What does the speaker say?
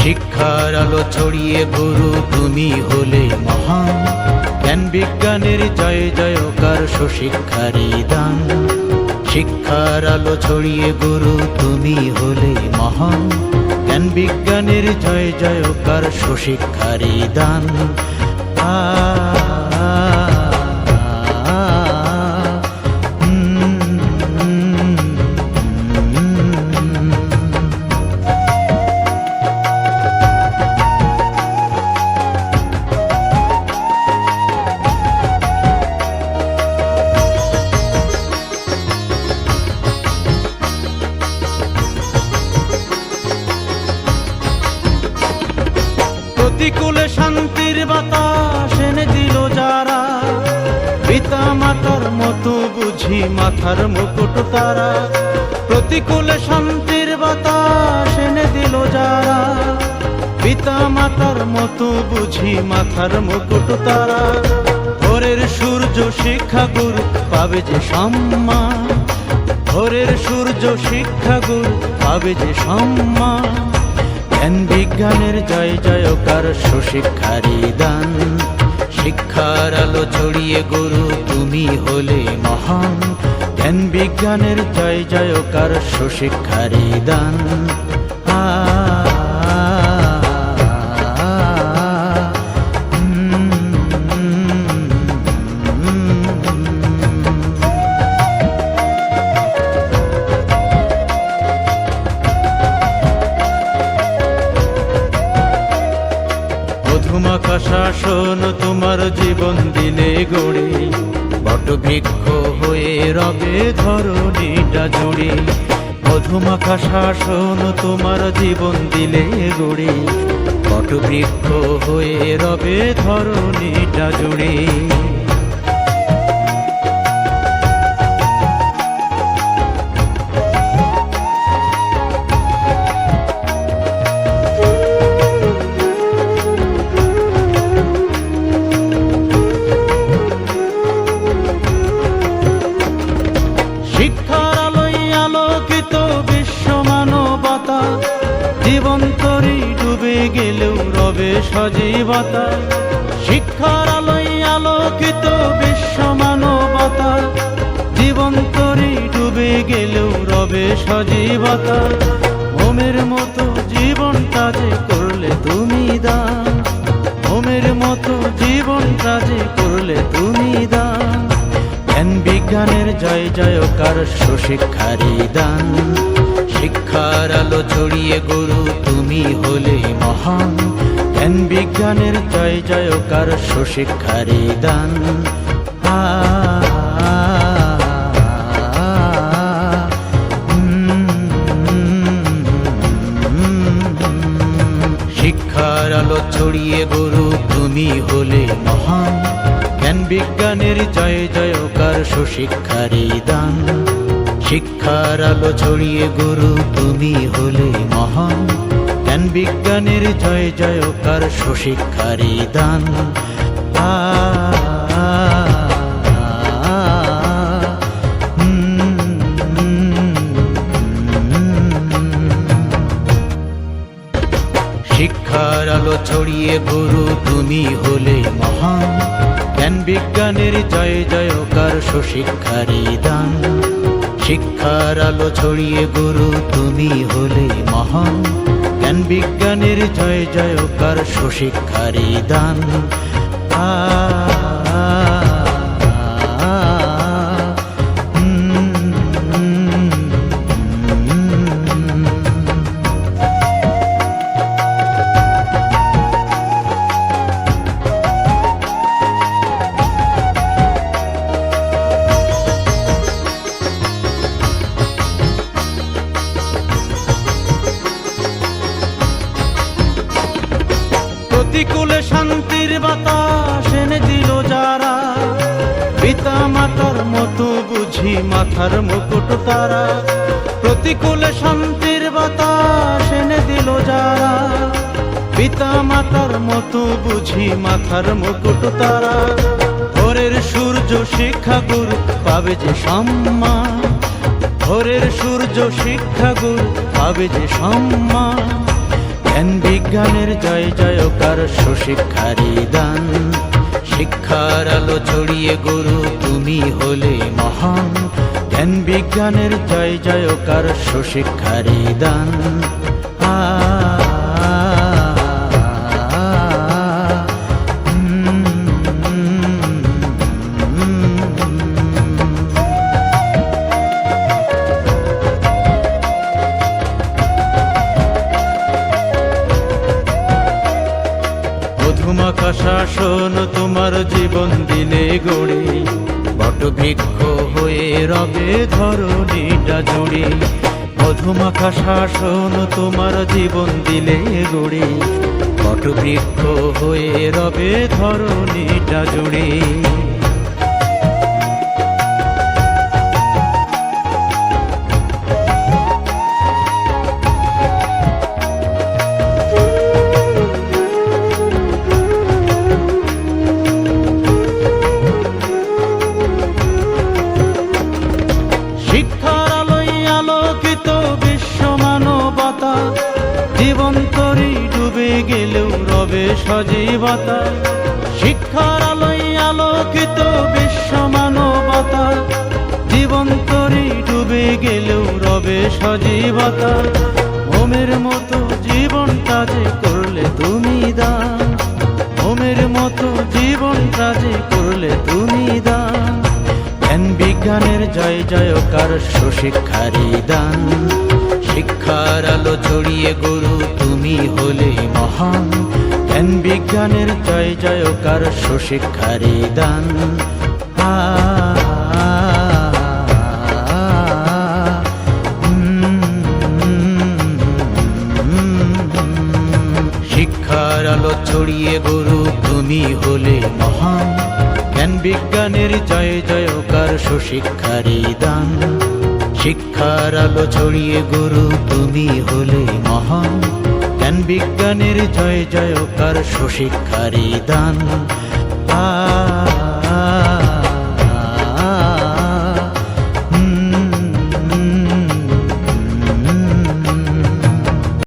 শিক্ষার আলো ছড়িয়ে গুরু তুমি হলে মহান, জ্ঞান বিজ্ঞানের জয় জয়কার সুশিক্ষারই দান। শিক্ষার আলো ছড়িয়ে গুরু তুমি হলে মহান, জ্ঞান বিজ্ঞানের জয় জয়কার সুশিক্ষারই দান। প্রতিকূলে শান্তির বাতাস এনে দিল যারা, পিতা মাতার মতো বুঝি মাথার মুকুট তারা। প্রতিকূলে শান্তির বাতাস এনে দিল যারা, পিতা মাতার মতো বুঝি মাথার মুকুট তারা। ভোরের সূর্য শিক্ষা গুরু পাবে যে সম্মান, ভোরের সূর্য শিক্ষা গুরু পাবে যে সম্মান। জ্ঞান বিজ্ঞানের জয় জয়কার সুশিক্ষারই দান। শিক্ষার আলো ছড়িয়ে গুরু তুমি হলে মহান, জ্ঞান বিজ্ঞানের জয় জয়কার সুশিক্ষারই দান। মধুমাখা শাসন তোমার জীবন দিলে গড়ে, বটবৃক্ষ হয়ে রবে ধরণীটা জুড়ে। মধুমাখা শাসন তোমার জীবন দিলে গড়ে, বটবৃক্ষ হয়ে রবে ধরণীটা জুড়ে। শিক্ষার আলোয় আলোকিত বিশ্ব মানবতা, জীবন তরি ডুবে গেলেও রবে সজীবতা। শিক্ষার আলোয় আলোকিত বিশ্ব মানবতা, জীবন তরি ডুবে গেলেও রবে সজীবতা। মোমের মতো জীবনটা যে করলে তুমি দান, মোমের মতো জীবনটা যে করলে তুমি দান। জ্ঞান বিজ্ঞানের জয় জয়কার সুশিক্ষারই দান। শিক্ষার আলো ছড়িয়ে গুরু তুমি হলে মহান, জ্ঞান বিজ্ঞানের জয় জয়কার সুশিক্ষারই দান। শিক্ষার আলো ছড়িয়ে গুরু তুমি হলে মহান, জ্ঞান বিজ্ঞানের জয় জয়কার সুশিক্ষারই দান। শিক্ষার আলো ছড়িয়ে গুরু তুমি হলে মহান, জ্ঞান বিজ্ঞানের জয় জয়কার সুশিক্ষারই দান। শিক্ষার আলো ছড়িয়ে গুরু তুমি হলে মহান, জ্ঞান বিজ্ঞানের জয় জয়কার সুশিক্ষারই দান। শিক্ষার আলো ছড়িয়ে গুরু তুমি হলে মহান, জ্ঞান বিজ্ঞানের জয় জয়কার সুশিক্ষারই দান। প্রতিকূলে শান্তির বাতাস এনে দিল যারা, পিতা মাতার মতো বুঝি মাথার মুকুট তারা। প্রতিকূলে শান্তির বাতাস এনে দিল যারা, পিতা মাতার মতো বুঝি মাথার মুকুট তারা। ভোরের সূর্য শিক্ষা গুরু পাবে যে সম্মান, ভোরের সূর্য শিক্ষা গুরু পাবে যে সম্মান। জ্ঞান বিজ্ঞানের জয় জয়কার সুশিক্ষারি দান। শিক্ষার আলো ছড়িয়ে গুরু তুমি হলে মহান, জ্ঞান বিজ্ঞানের জয় জয়কার সুশিক্ষারি দান। মধুমাখা শাসন তোমার জীবন দিলে গড়ে, বটবৃক্ষ হয়ে রবে ধরণীটা জুড়ে। মধুমাখা শাসন তোমার জীবন দিলে গড়ে, বটবৃক্ষ হয়ে রবে ধরণীটা জুড়ে। শিক্ষার আলোয় আলোকিত বিশ্ব মানবতা, জীবন তরি ডুবে গেলেও রবে সজীবতা। শিক্ষার আলোয় আলোকিত বিশ্ব মানবতা, জীবন তরি ডুবে গেলেও রবে সজীবতা। ওমের মতো জীবনটা যে করলে তুমি দান, ওমের মতো জীবনটা যে করলে তুমি দান। জ্ঞান বিজ্ঞানের জয় জয়কার সুশিক্ষারি দান। শিক্ষার আলো ছড়িয়ে গুরু তুমি হলে মহান, জ্ঞান বিজ্ঞানের জয় জয়কার সুশিক্ষারি দান। শিক্ষার আলো ছড়িয়ে গুরু তুমি হলে মহান, জ্ঞান বিজ্ঞানের জয় জয়কার সুশিক্ষারি দান। শিক্ষার আলো ছড়িয়ে গুরু তুমি হলে মহান, জ্ঞান বিজ্ঞানের জয় জয়কার সুশিক্ষারি দান।